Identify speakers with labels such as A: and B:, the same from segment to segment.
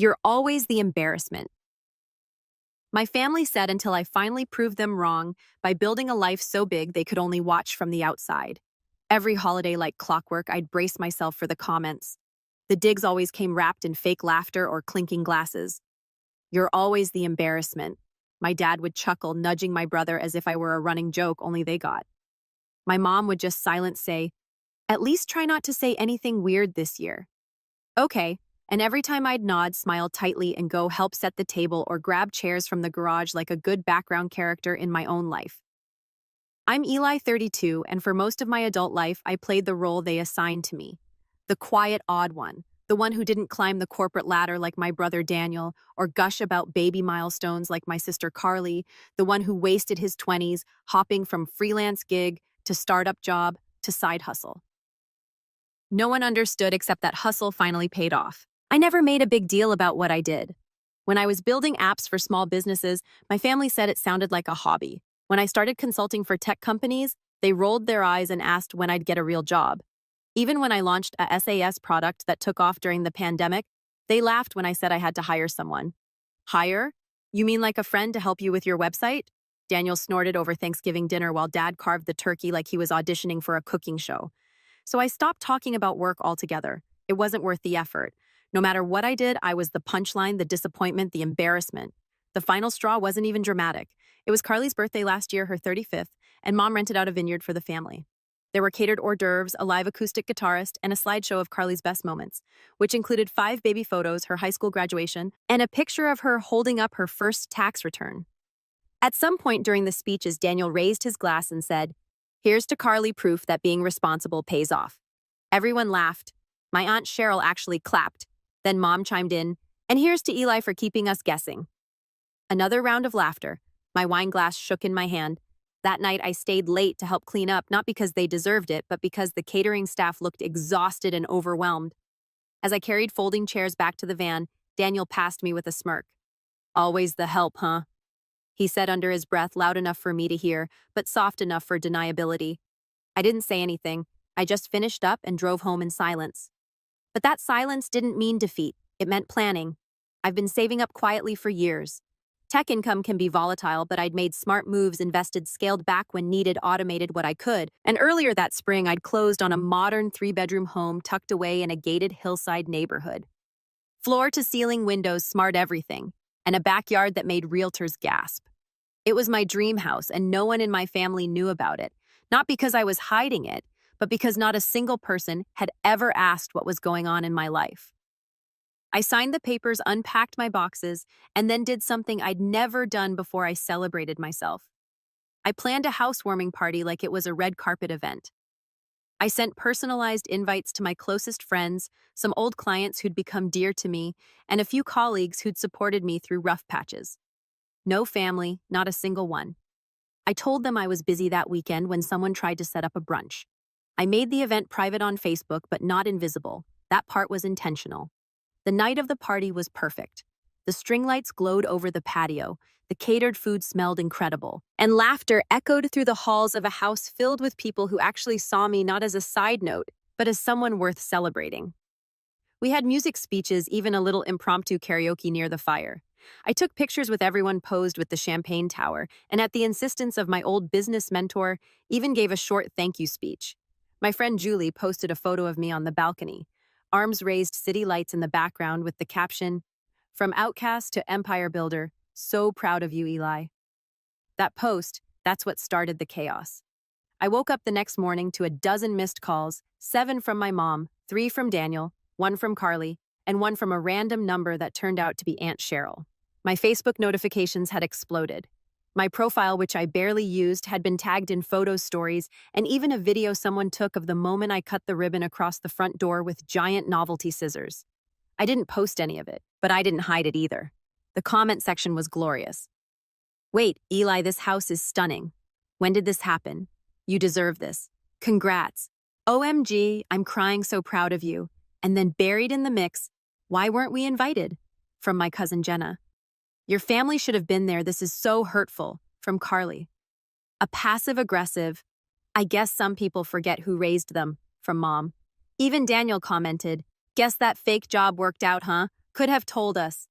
A: You're always the embarrassment. My family said until I finally proved them wrong by building a life so big they could only watch from the outside. Every holiday like clockwork, I'd brace myself for the comments. The digs always came wrapped in fake laughter or clinking glasses. You're always the embarrassment. My dad would chuckle, nudging my brother as if I were a running joke only they got. My mom would just silent say, "At least try not to say anything weird this year." Okay, and every time I'd nod, smile tightly, and go help set the table or grab chairs from the garage like a good background character in my own life. I'm Eli, 32, and for most of my adult life, I played the role they assigned to me. The quiet, odd one, the one who didn't climb the corporate ladder like my brother Daniel, or gush about baby milestones like my sister Carly, the one who wasted his 20s hopping from freelance gig to startup job to side hustle. No one understood except that hustle finally paid off. I never made a big deal about what I did. When I was building apps for small businesses, my family said it sounded like a hobby. When I started consulting for tech companies, they rolled their eyes and asked when I'd get a real job. Even when I launched a SaaS product that took off during the pandemic, they laughed when I said I had to hire someone. Hire? You mean like a friend to help you with your website? Daniel snorted over Thanksgiving dinner while Dad carved the turkey like he was auditioning for a cooking show. So I stopped talking about work altogether. It wasn't worth the effort. No matter what I did, I was the punchline, the disappointment, the embarrassment. The final straw wasn't even dramatic. It was Carly's birthday last year, her 35th, and Mom rented out a vineyard for the family. There were catered hors d'oeuvres, a live acoustic guitarist, and a slideshow of Carly's best moments, which included 5 baby photos, her high school graduation, and a picture of her holding up her first tax return. At some point during the speeches, Daniel raised his glass and said, "Here's to Carly, proof that being responsible pays off." Everyone laughed. My Aunt Cheryl actually clapped. Then Mom chimed in, "And here's to Eli for keeping us guessing." Another round of laughter. My wine glass shook in my hand. That night, I stayed late to help clean up, not because they deserved it, but because the catering staff looked exhausted and overwhelmed. As I carried folding chairs back to the van, Daniel passed me with a smirk. "Always the help, huh?" he said under his breath, loud enough for me to hear, but soft enough for deniability. I didn't say anything. I just finished up and drove home in silence. But that silence didn't mean defeat. It meant planning. I've been saving up quietly for years. Tech income can be volatile, but I'd made smart moves, invested, scaled back when needed, automated what I could. And earlier that spring, I'd closed on a modern 3-bedroom home tucked away in a gated hillside neighborhood. Floor-to-ceiling windows, smart everything, and a backyard that made realtors gasp. It was my dream house, and no one in my family knew about it. Not because I was hiding it, but because not a single person had ever asked what was going on in my life. I signed the papers, unpacked my boxes, and then did something I'd never done before. I celebrated myself. I planned a housewarming party like it was a red carpet event. I sent personalized invites to my closest friends, some old clients who'd become dear to me, and a few colleagues who'd supported me through rough patches. No family, not a single one. I told them I was busy that weekend when someone tried to set up a brunch. I made the event private on Facebook, but not invisible. That part was intentional. The night of the party was perfect. The string lights glowed over the patio, the catered food smelled incredible, and laughter echoed through the halls of a house filled with people who actually saw me not as a side note, but as someone worth celebrating. We had music, speeches, even a little impromptu karaoke near the fire. I took pictures with everyone posed with the champagne tower, and at the insistence of my old business mentor, even gave a short thank you speech. My friend Julie posted a photo of me on the balcony, arms raised, city lights in the background with the caption, "From outcast to empire builder, so proud of you, Eli." That post, that's what started the chaos. I woke up the next morning to a dozen missed calls, 7 from my mom, 3 from Daniel, 1 from Carly, and 1 from a random number that turned out to be Aunt Cheryl. My Facebook notifications had exploded. My profile, which I barely used, had been tagged in photo stories and even a video someone took of the moment I cut the ribbon across the front door with giant novelty scissors. I didn't post any of it, but I didn't hide it either. The comment section was glorious. "Wait, Eli, this house is stunning. When did this happen? You deserve this. Congrats. OMG, I'm crying, so proud of you." And then buried in the mix, "Why weren't we invited?" from my cousin Jenna. "Your family should have been there. This is so hurtful," from Carly. A passive-aggressive, "I guess some people forget who raised them," from Mom. Even Daniel commented, "Guess that fake job worked out, huh?" Could have told us.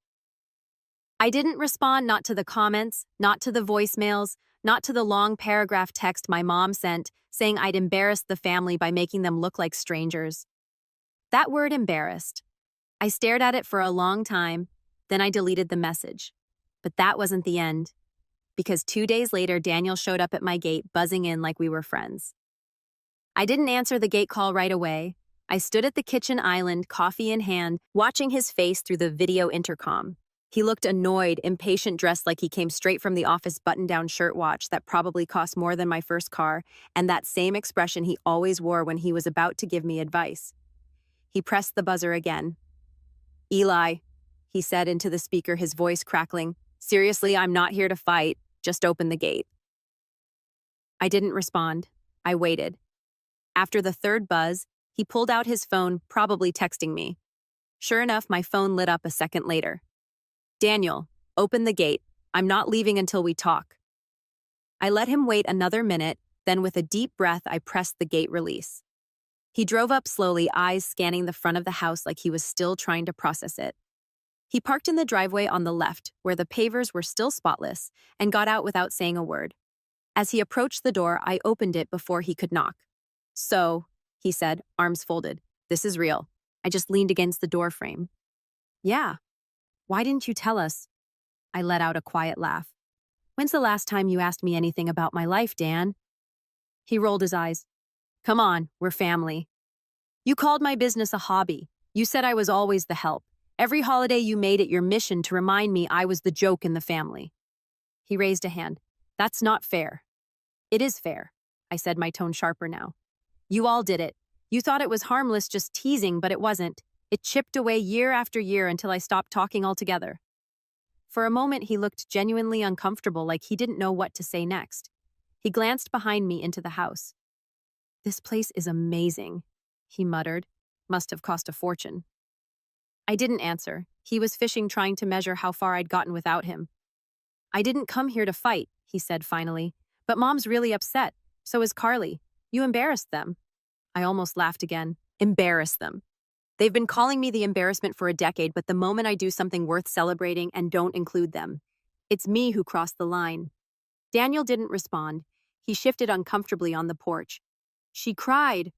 A: I didn't respond, not to the comments, not to the voicemails, not to the long paragraph text my mom sent saying I'd embarrassed the family by making them look like strangers. That word embarrassed. I stared at it for a long time, then I deleted the message. But that wasn't the end, because 2 days later, Daniel showed up at my gate, buzzing in like we were friends. I didn't answer the gate call right away. I stood at the kitchen island, coffee in hand, watching his face through the video intercom. He looked annoyed, impatient, dressed like he came straight from the office button-down shirt watch that probably cost more than my first car, and that same expression he always wore when he was about to give me advice. He pressed the buzzer again. "Eli," he said into the speaker, his voice crackling. "Seriously, I'm not here to fight. Just open the gate." I didn't respond. I waited. After the third buzz, he pulled out his phone, probably texting me. Sure enough, my phone lit up a second later. "Daniel, open the gate. I'm not leaving until we talk." I let him wait another minute, then with a deep breath, I pressed the gate release. He drove up slowly, eyes scanning the front of the house like he was still trying to process it. He parked in the driveway on the left, where the pavers were still spotless, and got out without saying a word. As he approached the door, I opened it before he could knock. "So," he said, arms folded, "this is real." I just leaned against the door frame. "Yeah. Why didn't you tell us?" I let out a quiet laugh. "When's the last time you asked me anything about my life, Dan?" He rolled his eyes. "Come on, we're family. You called my business a hobby. You said I was always the help. Every holiday you made it your mission to remind me I was the joke in the family." He raised a hand. "That's not fair." "It is fair," I said, my tone sharper now. "You all did it. You thought it was harmless, just teasing, but it wasn't. It chipped away year after year until I stopped talking altogether." For a moment, he looked genuinely uncomfortable, like he didn't know what to say next. He glanced behind me into the house. "This place is amazing," he muttered. "Must have cost a fortune." I didn't answer. He was fishing, trying to measure how far I'd gotten without him. "I didn't come here to fight," he said finally. "But Mom's really upset. So is Carly. You embarrassed them." I almost laughed again. Embarrass them. They've been calling me the embarrassment for a decade, but the moment I do something worth celebrating and don't include them, it's me who crossed the line. Daniel didn't respond. He shifted uncomfortably on the porch. "She cried,"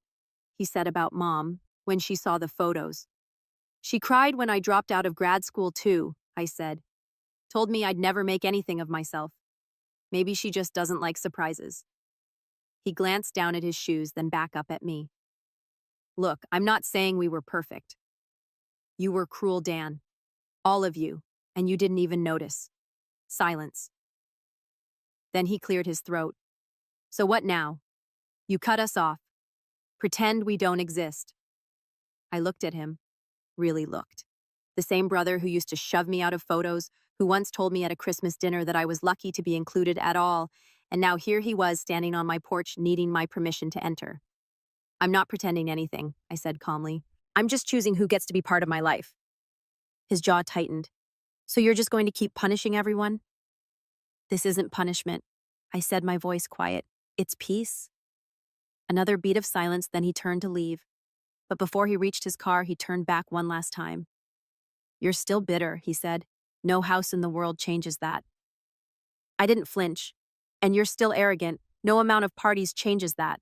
A: he said about Mom, "when she saw the photos." "She cried when I dropped out of grad school too," I said. "Told me I'd never make anything of myself. Maybe she just doesn't like surprises." He glanced down at his shoes, then back up at me. "Look, I'm not saying we were perfect. You were cruel, Dan. All of you, and you didn't even notice." Silence. Then he cleared his throat. "So what now? You cut us off. Pretend we don't exist." I looked at him. Really looked. The same brother who used to shove me out of photos, who once told me at a Christmas dinner that I was lucky to be included at all, and now here he was standing on my porch needing my permission to enter. "I'm not pretending anything," I said calmly. "I'm just choosing who gets to be part of my life." His jaw tightened. "So you're just going to keep punishing everyone?" "This isn't punishment," I said, my voice quiet. "It's peace." Another beat of silence, then he turned to leave. But before he reached his car, he turned back one last time. "You're still bitter," he said. "No house in the world changes that." I didn't flinch. "And you're still arrogant. No amount of parties changes that."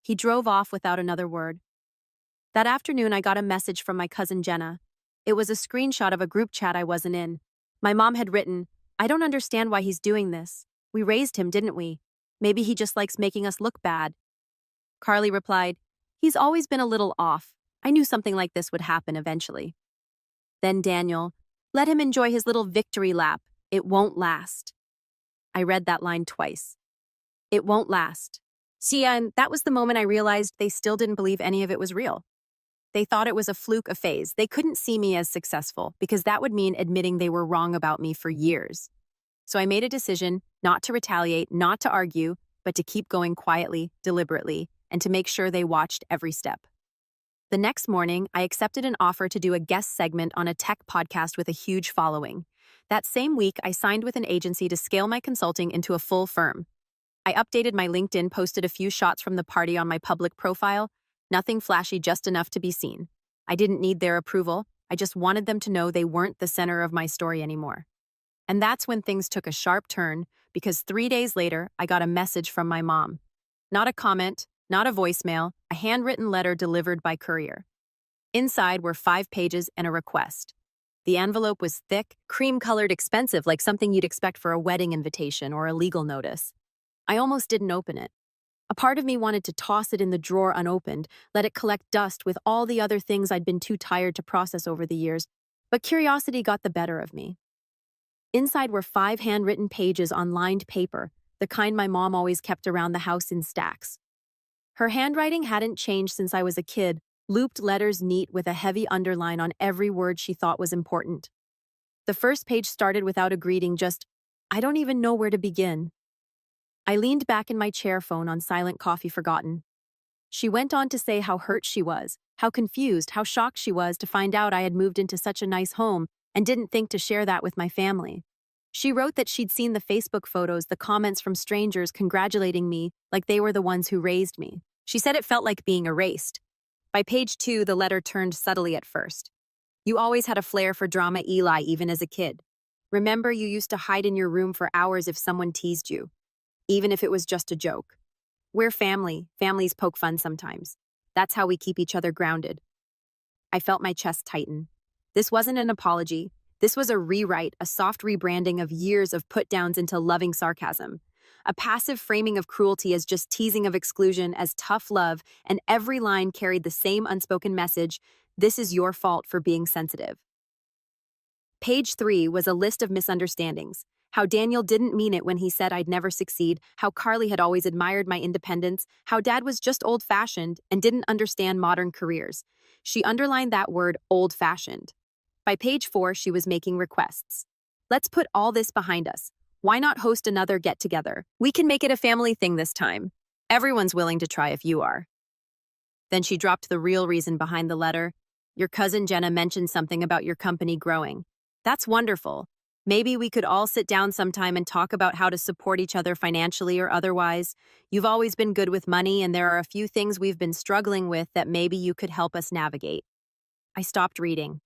A: He drove off without another word. That afternoon, I got a message from my cousin Jenna. It was a screenshot of a group chat I wasn't in. My mom had written, "I don't understand why he's doing this. We raised him, didn't we? Maybe he just likes making us look bad." Carly replied, "He's always been a little off. I knew something like this would happen eventually." Then Daniel, "Let him enjoy his little victory lap. It won't last." I read that line twice. It won't last. See, and that was the moment I realized they still didn't believe any of it was real. They thought it was a fluke, a phase. They couldn't see me as successful because that would mean admitting they were wrong about me for years. So I made a decision not to retaliate, not to argue, but to keep going quietly, deliberately, and to make sure they watched every step. The next morning, I accepted an offer to do a guest segment on a tech podcast with a huge following. That same week, I signed with an agency to scale my consulting into a full firm. I updated my LinkedIn, posted a few shots from the party on my public profile. Nothing flashy, just enough to be seen. I didn't need their approval. I just wanted them to know they weren't the center of my story anymore. And that's when things took a sharp turn, because 3 days later, I got a message from my mom. Not a comment, not a voicemail, a handwritten letter delivered by courier. Inside were 5 pages and a request. The envelope was thick, cream-colored, expensive, like something you'd expect for a wedding invitation or a legal notice. I almost didn't open it. A part of me wanted to toss it in the drawer unopened, let it collect dust with all the other things I'd been too tired to process over the years, but curiosity got the better of me. Inside were 5 handwritten pages on lined paper, the kind my mom always kept around the house in stacks. Her handwriting hadn't changed since I was a kid, looped letters neat with a heavy underline on every word she thought was important. The first page started without a greeting, just, "I don't even know where to begin." I leaned back in my chair, phone on silent, coffee forgotten. She went on to say how hurt she was, how confused, how shocked she was to find out I had moved into such a nice home and didn't think to share that with my family. She wrote that she'd seen the Facebook photos, the comments from strangers congratulating me like they were the ones who raised me. She said it felt like being erased. By page 2, the letter turned subtly at first. "You always had a flair for drama, Eli, even as a kid. Remember, you used to hide in your room for hours if someone teased you, even if it was just a joke. We're family. Families poke fun sometimes. That's how we keep each other grounded." I felt my chest tighten. This wasn't an apology. This was a rewrite, a soft rebranding of years of put-downs into loving sarcasm. A passive framing of cruelty as just teasing of exclusion as tough love, and every line carried the same unspoken message: this is your fault for being sensitive. Page 3 was a list of misunderstandings. How Daniel didn't mean it when he said I'd never succeed, how Carly had always admired my independence, how Dad was just old-fashioned and didn't understand modern careers. She underlined that word, old-fashioned. By page 4, she was making requests. "Let's put all this behind us. Why not host another get-together? We can make it a family thing this time. Everyone's willing to try if you are." Then she dropped the real reason behind the letter. "Your cousin Jenna mentioned something about your company growing. That's wonderful. Maybe we could all sit down sometime and talk about how to support each other financially or otherwise. You've always been good with money, and there are a few things we've been struggling with that maybe you could help us navigate." I stopped reading.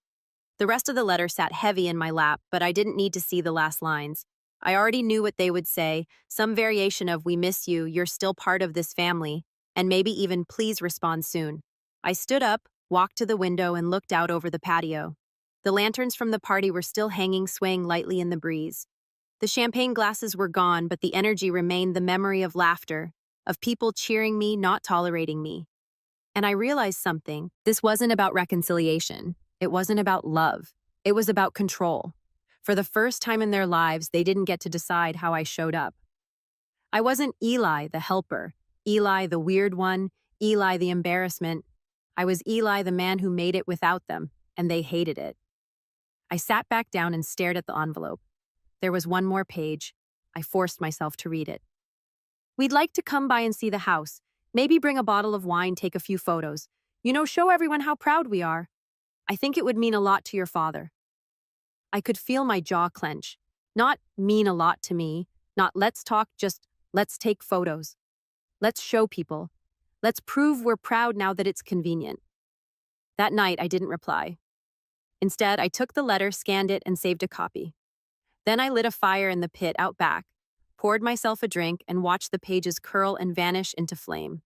A: The rest of the letter sat heavy in my lap, but I didn't need to see the last lines. I already knew what they would say, some variation of "we miss you, you're still part of this family," and maybe even "please respond soon." I stood up, walked to the window, and looked out over the patio. The lanterns from the party were still hanging, swaying lightly in the breeze. The champagne glasses were gone, but the energy remained, the memory of laughter, of people cheering me, not tolerating me. And I realized something. This wasn't about reconciliation. It wasn't about love. It was about control. For the first time in their lives, they didn't get to decide how I showed up. I wasn't Eli, the helper, Eli, the weird one, Eli, the embarrassment. I was Eli, the man who made it without them, and they hated it. I sat back down and stared at the envelope. There was one more page. I forced myself to read it. "We'd like to come by and see the house. Maybe bring a bottle of wine, take a few photos. Show everyone how proud we are. I think it would mean a lot to your father." I could feel my jaw clench. Not "mean a lot to me," not "let's talk," just "let's take photos. Let's show people. Let's prove we're proud now that it's convenient." That night, I didn't reply. Instead, I took the letter, scanned it, and saved a copy. Then I lit a fire in the pit out back, poured myself a drink, and watched the pages curl and vanish into flame.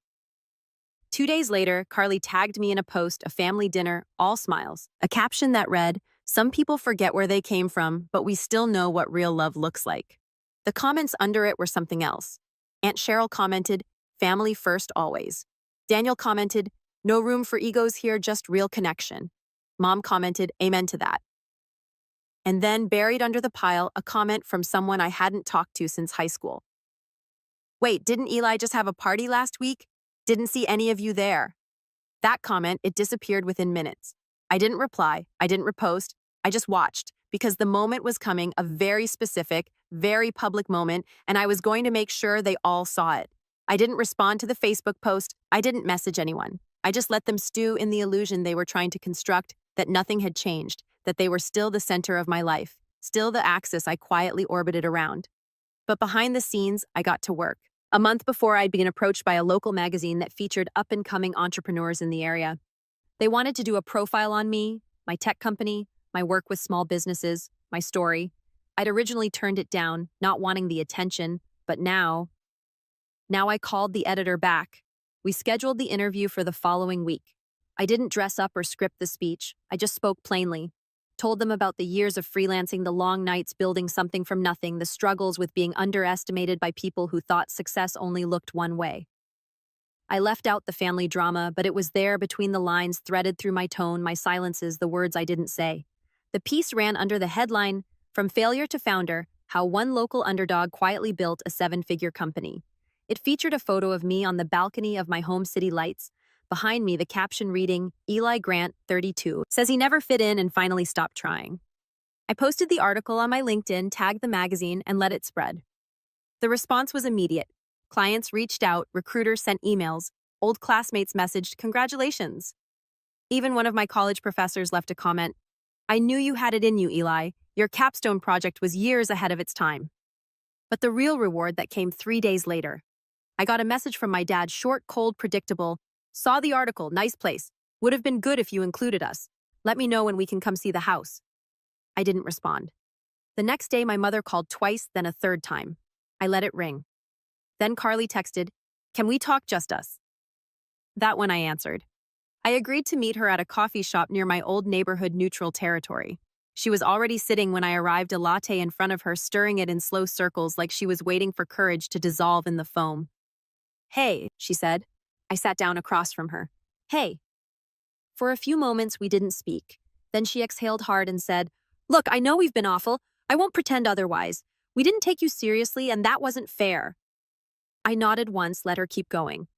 A: 2 days later, Carly tagged me in a post, a family dinner, all smiles, a caption that read, "Some people forget where they came from, but we still know what real love looks like." The comments under it were something else. Aunt Cheryl commented, "Family first always." Daniel commented, "No room for egos here, just real connection." Mom commented, "Amen to that." And then, buried under the pile, a comment from someone I hadn't talked to since high school. "Wait, didn't Eli just have a party last week? Didn't see any of you there." That comment, it disappeared within minutes. I didn't reply, I didn't repost, I just watched, because the moment was coming, a very specific, very public moment, and I was going to make sure they all saw it. I didn't respond to the Facebook post, I didn't message anyone. I just let them stew in the illusion they were trying to construct, that nothing had changed, that they were still the center of my life, still the axis I quietly orbited around. But behind the scenes, I got to work. A month before, I'd been approached by a local magazine that featured up-and-coming entrepreneurs in the area. They wanted to do a profile on me, my tech company, my work with small businesses, my story. I'd originally turned it down, not wanting the attention, but now I called the editor back. We scheduled the interview for the following week. I didn't dress up or script the speech. I just spoke plainly. Told them about the years of freelancing, the long nights building something from nothing, the struggles with being underestimated by people who thought success only looked one way. I left out the family drama, but it was there between the lines, threaded through my tone, my silences, the words I didn't say. The piece ran under the headline, "From Failure to Founder, How One Local Underdog Quietly Built a Seven-Figure Company." It featured a photo of me on the balcony of my home city lights. Behind me, the caption reading, "Eli Grant, 32, says he never fit in and finally stopped trying." I posted the article on my LinkedIn, tagged the magazine, and let it spread. The response was immediate. Clients reached out, recruiters sent emails, old classmates messaged, "Congratulations." Even one of my college professors left a comment, "I knew you had it in you, Eli. Your capstone project was years ahead of its time." But the real reward that came 3 days later. I got a message from my dad, short, cold, predictable. "Saw the article, nice place. Would have been good if you included us. Let me know when we can come see the house." I didn't respond. The next day, my mother called twice, then a third time. I let it ring. Then Carly texted, "Can we talk, just us?" That one I answered. I agreed to meet her at a coffee shop near my old neighborhood, Neutral Territory. She was already sitting when I arrived, a latte in front of her, stirring it in slow circles like she was waiting for courage to dissolve in the foam. "Hey," she said. I sat down across from her. "Hey." For a few moments, we didn't speak. Then she exhaled hard and said, "Look, I know we've been awful. I won't pretend otherwise. We didn't take you seriously, and that wasn't fair." I nodded once, let her keep going.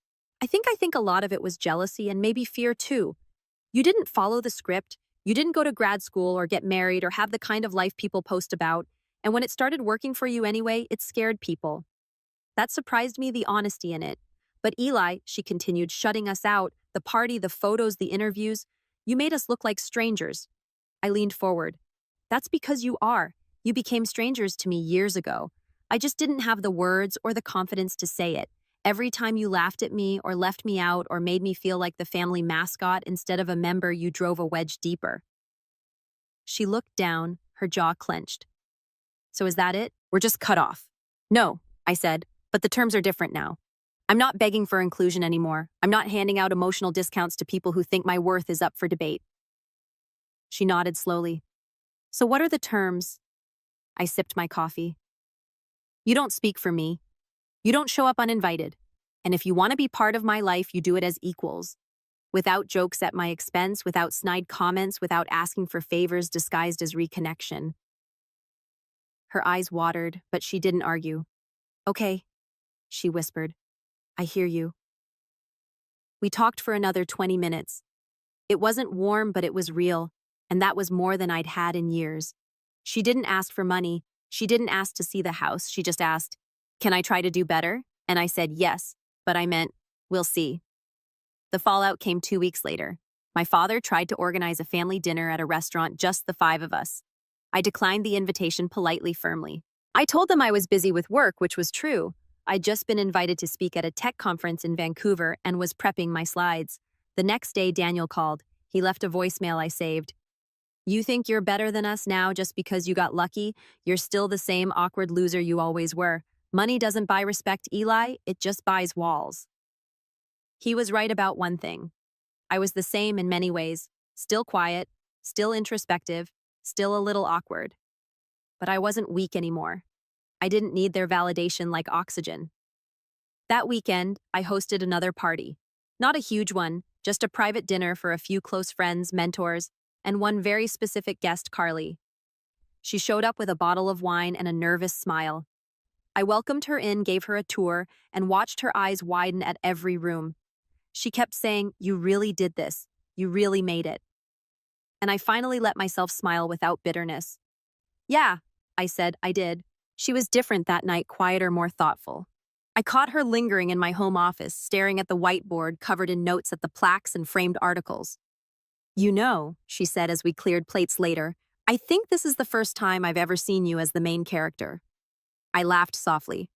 A: I think a lot of it was jealousy and maybe fear too. You didn't follow the script. You didn't go to grad school or get married or have the kind of life people post about. And when it started working for you anyway, it scared people. That surprised me, the honesty in it. "But Eli," she continued, "shutting us out, the party, the photos, the interviews, you made us look like strangers." I leaned forward. "That's because you are. You became strangers to me years ago. I just didn't have the words or the confidence to say it. Every time you laughed at me or left me out or made me feel like the family mascot instead of a member, you drove a wedge deeper." She looked down, her jaw clenched. "So is that it? We're just cut off?" "No," I said, "but the terms are different now. I'm not begging for inclusion anymore. I'm not handing out emotional discounts to people who think my worth is up for debate." She nodded slowly. "So what are the terms?" I sipped my coffee. "You don't speak for me. You don't show up uninvited. And if you want to be part of my life, you do it as equals. Without jokes at my expense, without snide comments, without asking for favors disguised as reconnection." Her eyes watered, but she didn't argue. "Okay," she whispered. "I hear you." We talked for another 20 minutes. It wasn't warm, but it was real, and that was more than I'd had in years. She didn't ask for money. She didn't ask to see the house. She just asked, "Can I try to do better?" And I said yes, but I meant, "We'll see." The fallout came 2 weeks later. My father tried to organize a family dinner at a restaurant, just the 5 of us. I declined the invitation politely, firmly. I told them I was busy with work, which was true. I'd just been invited to speak at a tech conference in Vancouver and was prepping my slides. The next day, Daniel called. He left a voicemail I saved. "You think you're better than us now just because you got lucky? You're still the same awkward loser you always were. Money doesn't buy respect, Eli. It just buys walls." He was right about one thing. I was the same in many ways. Still quiet, still introspective, still a little awkward. But I wasn't weak anymore. I didn't need their validation like oxygen. That weekend, I hosted another party. Not a huge one, just a private dinner for a few close friends, mentors, and one very specific guest, Carly. She showed up with a bottle of wine and a nervous smile. I welcomed her in, gave her a tour, and watched her eyes widen at every room. She kept saying, "You really did this. You really made it." And I finally let myself smile without bitterness. "Yeah," I said, "I did." She was different that night, quieter, more thoughtful. I caught her lingering in my home office, staring at the whiteboard covered in notes at the plaques and framed articles. "You know," she said as we cleared plates later, "I think this is the first time I've ever seen you as the main character." I laughed softly.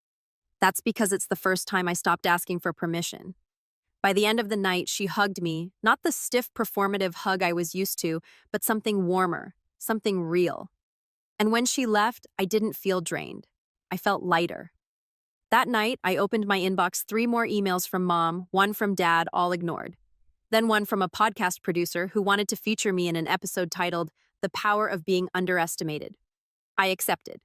A: "That's because it's the first time I stopped asking for permission." By the end of the night, she hugged me, not the stiff performative hug I was used to, but something warmer, something real. And when she left, I didn't feel drained. I felt lighter. That night, I opened my inbox 3 more emails from mom, 1 from dad, all ignored. Then 1 from a podcast producer who wanted to feature me in an episode titled, The Power of Being Underestimated. I accepted.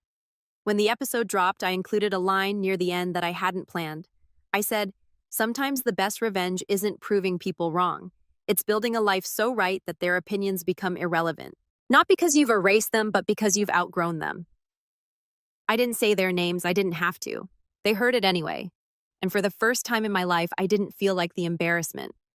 A: When the episode dropped, I included a line near the end that I hadn't planned. I said, "Sometimes the best revenge isn't proving people wrong. It's building a life so right that their opinions become irrelevant. Not because you've erased them, but because you've outgrown them." I didn't say their names, I didn't have to. They heard it anyway. And for the first time in my life, I didn't feel like the embarrassment.